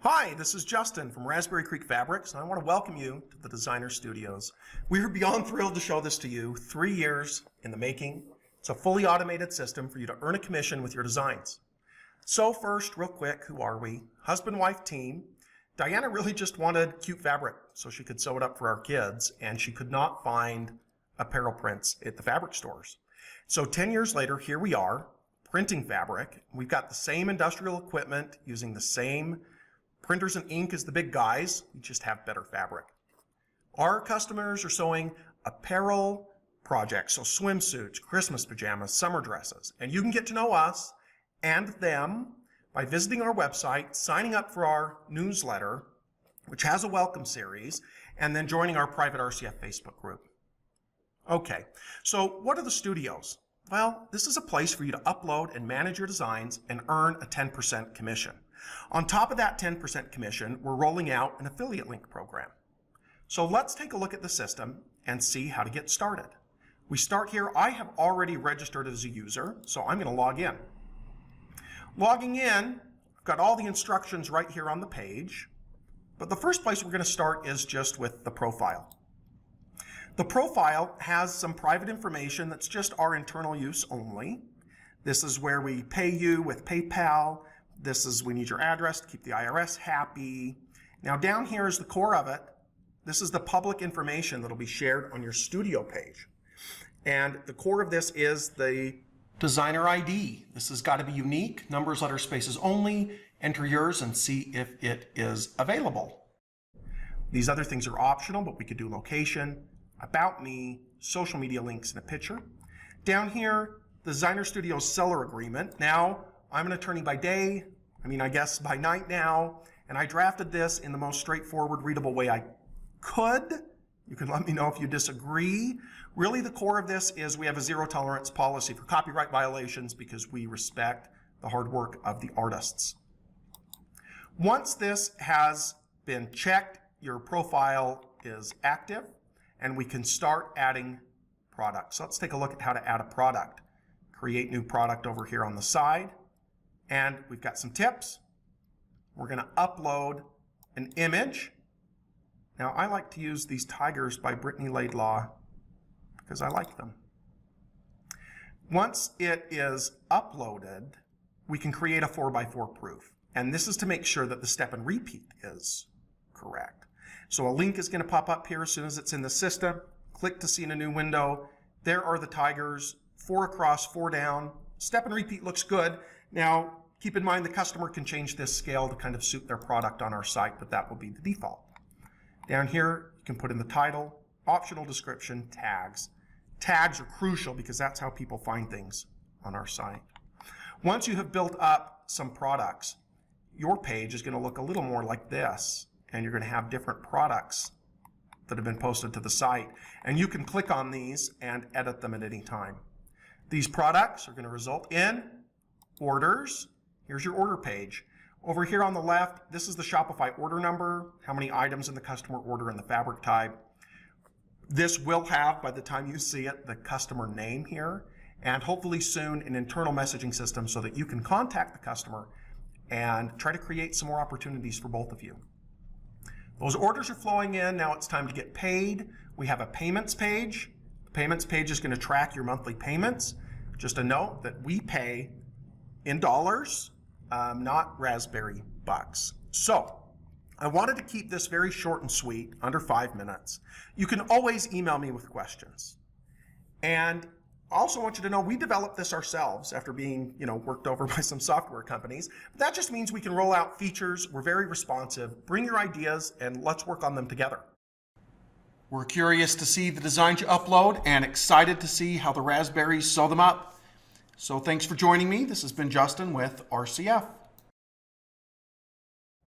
Hi, this is Justin from Raspberry Creek Fabrics, and I want to welcome you to the Designer Studios. We are beyond thrilled to show this to you. 3 years in the making. It's a fully automated system for you to earn a commission with your designs. So first, real quick, who are we? Husband-wife team. Diana really just wanted cute fabric so she could sew it up for our kids, and she could not find apparel prints at the fabric stores. So 10 years later, here we are, printing fabric. We've got the same industrial equipment, using the same printers and ink as the big guys. We just have better fabric. Our customers are sewing apparel projects, so swimsuits, Christmas pajamas, summer dresses. And you can get to know us and them by visiting our website, signing up for our newsletter, which has a welcome series, and then joining our private RCF Facebook group. Okay, so what are the studios? Well, this is a place for you to upload and manage your designs and earn a 10% commission. On top of that 10% commission, we're rolling out an affiliate link program. So let's take a look at the system and see how to get started. We start here. I have already registered as a user, so I'm going to log in. Logging in, I've got all the instructions right here on the page, but the first place we're going to start is just with the profile. The profile has some private information that's just our internal use only. This is where we pay you with PayPal. We need your address to keep the IRS happy. Now down here is the core of it. This is the public information that'll be shared on your studio page. And the core of this is the designer ID. This has got to be unique, numbers, letters, spaces only. Enter yours and see if it is available. These other things are optional, but we could do location, about me, social media links, and a picture. Down here, the Designer Studios seller agreement. Now, I'm an attorney by day, I guess by night now, and I drafted this in the most straightforward, readable way I could. You can let me know if you disagree. Really, the core of this is we have a zero tolerance policy for copyright violations because we respect the hard work of the artists. Once this has been checked, your profile is active, and we can start adding products. So let's take a look at how to add a product. Create new product over here on the side. And we've got some tips. We're going to upload an image. Now, I like to use these tigers by Brittany Laidlaw because I like them. Once it is uploaded, we can create a 4x4 proof. And this is to make sure that the step and repeat is correct. So a link is going to pop up here as soon as it's in the system. Click to see in a new window. There are the tigers, 4 across, 4 down. Step and repeat looks good. Now, keep in mind the customer can change this scale to kind of suit their product on our site, but that will be the default. Down here, you can put in the title, optional description, tags. Tags are crucial because that's how people find things on our site. Once you have built up some products, your page is going to look a little more like this, and you're going to have different products that have been posted to the site. And you can click on these and edit them at any time. These products are going to result in orders. Here's your order page. Over here on the left, this is the Shopify order number, how many items in the customer order and the fabric type. This will have, by the time you see it, the customer name here, and hopefully soon an internal messaging system so that you can contact the customer and try to create some more opportunities for both of you. Those orders are flowing in. Now it's time to get paid. We have a payments page. The payments page is going to track your monthly payments. Just a note that we pay in dollars, not Raspberry bucks. So I wanted to keep this very short and sweet, under 5 minutes. You can always email me with questions. And I also want you to know we developed this ourselves after being, worked over by some software companies. But that just means we can roll out features. We're very responsive. Bring your ideas and let's work on them together. We're curious to see the designs you upload and excited to see how the Raspberries sew them up. So thanks for joining me. This has been Justin with RCF.